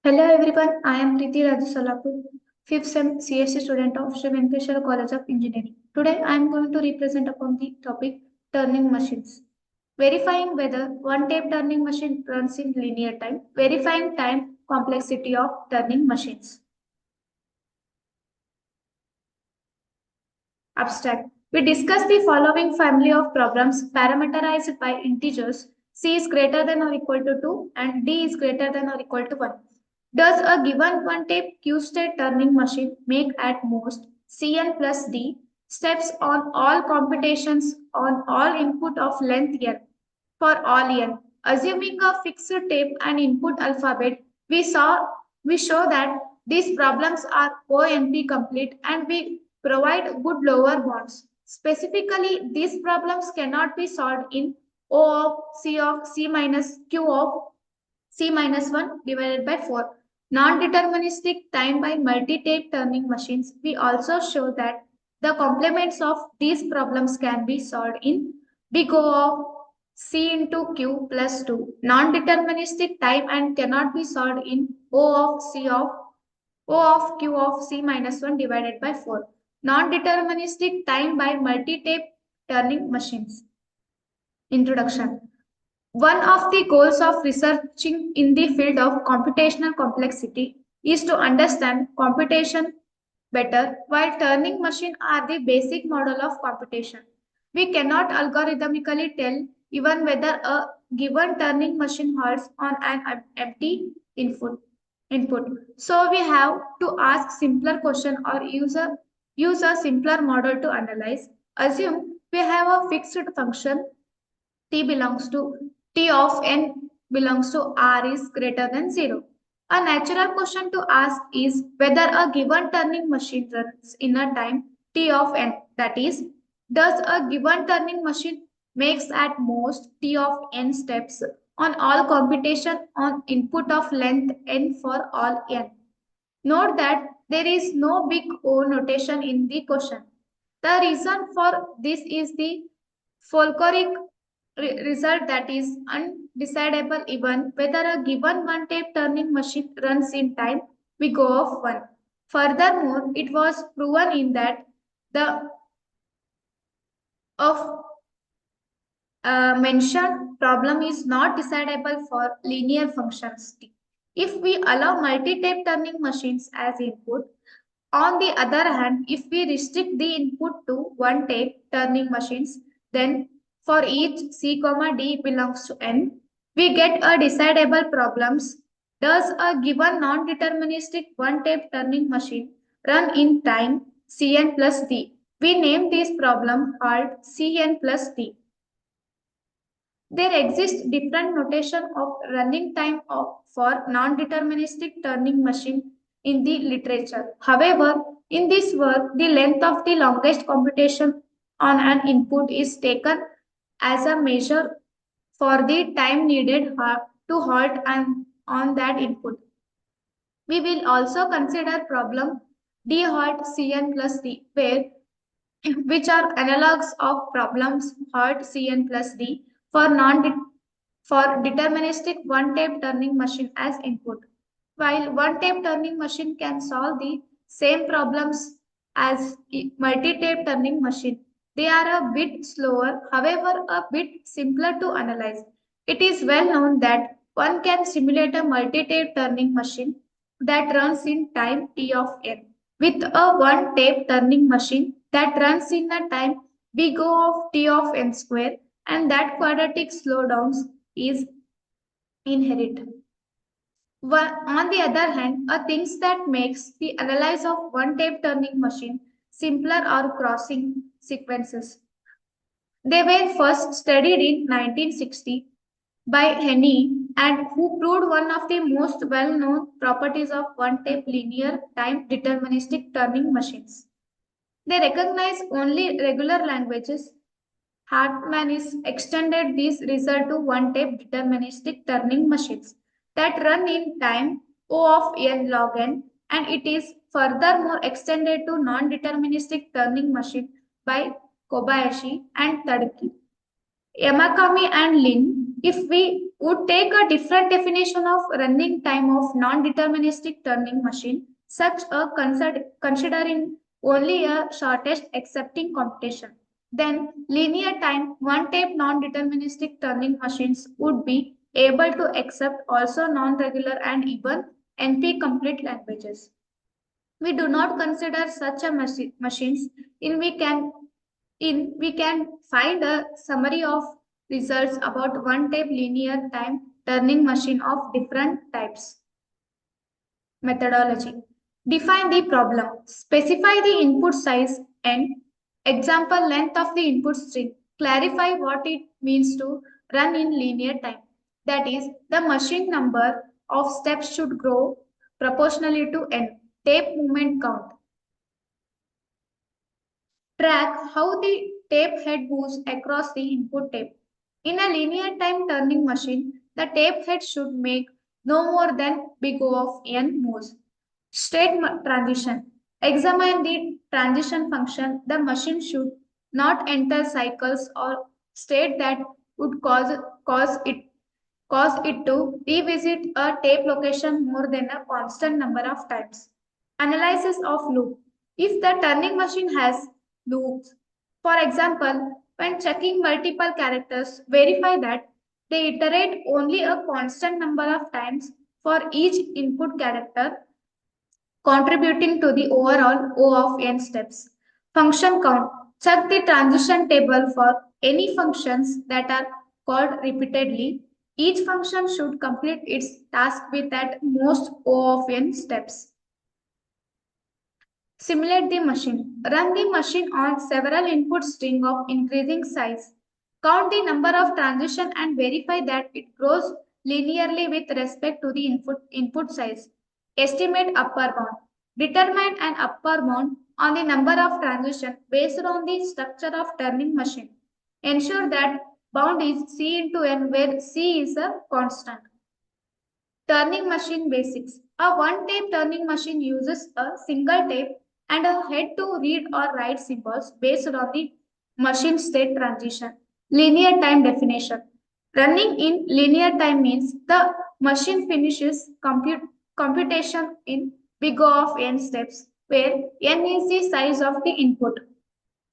Hello everyone, I am Preeti Raju Salapur, 5th SEM CSC student of Sri Venkateswara College of Engineering. Today I am going to represent upon the topic turning machines. Verifying whether one tape turning machine runs in linear time. Verifying time complexity of turning machines. Abstract. We discuss the following family of problems parameterized by integers. C is greater than or equal to 2 and D is greater than or equal to 1. Does a given one-tape Q-state turning machine make at most Cn plus D steps on all computations on all input of length n for all n? Assuming a fixed tape and input alphabet, we show that these problems are ONP complete and we provide good lower bounds. Specifically, these problems cannot be solved in O of C minus Q of C minus 1 divided by 4. Non-deterministic time by multi-tape turning machines. We also show that the complements of these problems can be solved in big O of C into Q plus 2. Non-deterministic time and cannot be solved in O of Q of C minus 1 divided by 4. Non-deterministic time by multi-tape turning machines. Introduction. One of the goals of researching in the field of computational complexity is to understand computation better, while turning machine are the basic model of computation. We cannot algorithmically tell even whether a given turning machine halts on an empty input. So we have to ask simpler question or use a simpler model to analyze. Assume we have a fixed function T belongs to T of n belongs to R is greater than 0. A natural question to ask is whether a given turning machine runs in a time T of n. That is, does a given turning machine makes at most T of n steps on all computation on input of length n for all n. Note that there is no big O notation in the question. The reason for this is the folkloric result that is undecidable even whether a given one tape turning machine runs in time, we go of 1. Furthermore, it was proven in that the of mentioned problem is not decidable for linear functions. If we allow multi-tape turning machines as input, on the other hand, if we restrict the input to one tape turning machines, then for each C, D belongs to N, we get a decidable problems. Does a given non-deterministic one tape turning machine run in time Cn plus D? We name this problem called Cn plus D. There exists different notation of running time for non-deterministic turning machine in the literature. However, in this work, the length of the longest computation on an input is taken as a measure for the time needed to halt and on that input. We will also consider problem D halt Cn plus D, where which are analogs of problems halt Cn plus D for for deterministic one-tape turning machine as input. While one-tape turning machine can solve the same problems as multi-tape turning machine, they are a bit slower, however a bit simpler to analyze. It is well known that one can simulate a multi-tape turning machine that runs in time t of n. With a one-tape turning machine that runs in a time big O of t of n square, and that quadratic slowdowns is inherent. On the other hand, a things that makes the analysis of one tape turning machine simpler are crossing sequences. They were first studied in 1960 by Henny and who proved one of the most well-known properties of one-tape linear time deterministic turning machines. They recognize only regular languages. Hartman is extended this result to one-tape deterministic turning machines that run in time O of n log n, and it is furthermore extended to non-deterministic turning machine by Kobayashi and Tadaki. Yamakami and Lin, if we would take a different definition of running time of non-deterministic turning machine, such a considering only a shortest accepting computation. Then linear time, one-tape non-deterministic turning machines would be able to accept also non-regular and even NP-complete languages. We do not consider such a machines in we can find a summary of results about one tape linear time turning machine of different types. Methodology. Define the problem. Specify the input size and example length of the input string. Clarify what it means to run in linear time. That is, the machine number of steps should grow proportionally to n. Tape movement count. Track how the tape head moves across the input tape. In a linear time turning machine, the tape head should make no more than big O of n moves. State transition. Examine the transition function. The machine should not enter cycles or state that would cause it to revisit a tape location more than a constant number of times. Analysis of loop. If the turning machine has loops, for example, when checking multiple characters, verify that they iterate only a constant number of times for each input character, contributing to the overall O of n steps. Function count. Check the transition table for any functions that are called repeatedly. Each function should complete its task with at most O of n steps. Simulate the machine. Run the machine on several input string of increasing size. Count the number of transition and verify that it grows linearly with respect to the input size. Estimate upper bound. Determine an upper bound on the number of transition based on the structure of turning machine. Ensure that bound is C into n where C is a constant. Turning machine basics. A one-tape turning machine uses a single tape and a head to read or write symbols based on the machine state transition. Linear time definition. Running in linear time means the machine finishes computation in big O of n steps, where n is the size of the input.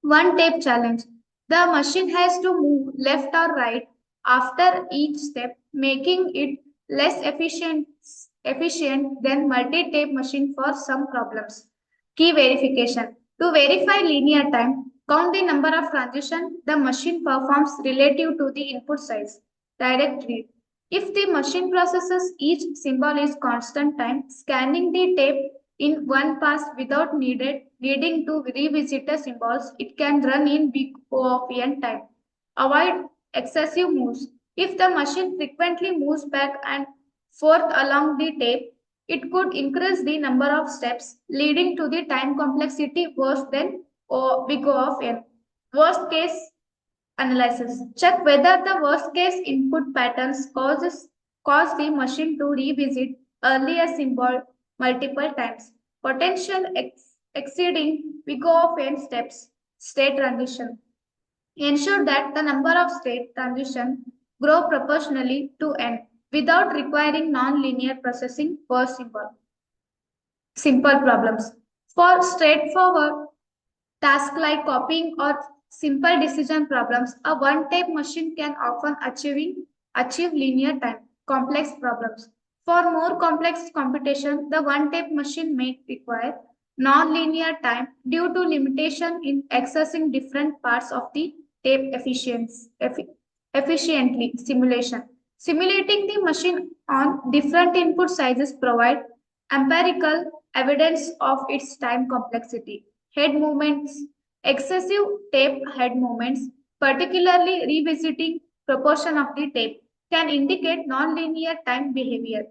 One tape challenge. The machine has to move left or right after each step, making it less efficient than multi-tape machine for some problems. Key verification. To verify linear time, count the number of transitions the machine performs relative to the input size. Direct read. If the machine processes each symbol is constant time, scanning the tape in one pass without needing to revisit the symbols, it can run in big O of n time. Avoid excessive moves. If the machine frequently moves back and forth along the tape, it could increase the number of steps, leading to the time complexity worse than big O of n. Worst case analysis. Check whether the worst case input patterns cause the machine to revisit earlier symbol multiple times. Potential exceeding big O of n steps. State transition. Ensure that the number of state transitions grow proportionally to n without requiring non-linear processing per symbol. Simple problems. For straightforward tasks like copying or simple decision problems, a one-tape machine can often achieve linear time. Complex problems. For more complex computation, the one-tape machine may require non-linear time due to limitation in accessing different parts of the tape efficiently. Simulation. Simulating the machine on different input sizes provide empirical evidence of its time complexity. Head movements. Excessive tape head movements, particularly revisiting proportion of the tape, can indicate nonlinear time behavior.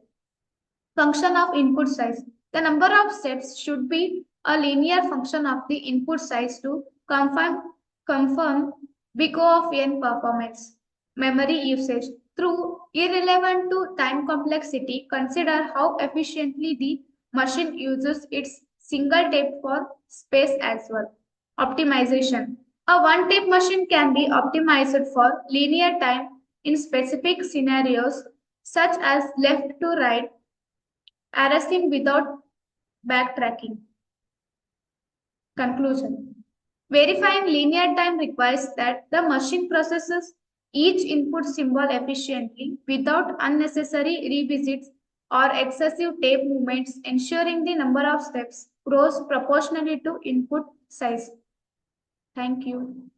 Function of input size. The number of steps should be a linear function of the input size to confirm big O of n performance. Memory usage. Through irrelevant to time complexity, consider how efficiently the machine uses its single tape for space as well. Optimization. A one-tape machine can be optimized for linear time in specific scenarios such as left to right arranging without backtracking. Conclusion. Verifying linear time requires that the machine processes each input symbol efficiently without unnecessary revisits or excessive tape movements, ensuring the number of steps grows proportionally to input size. Thank you.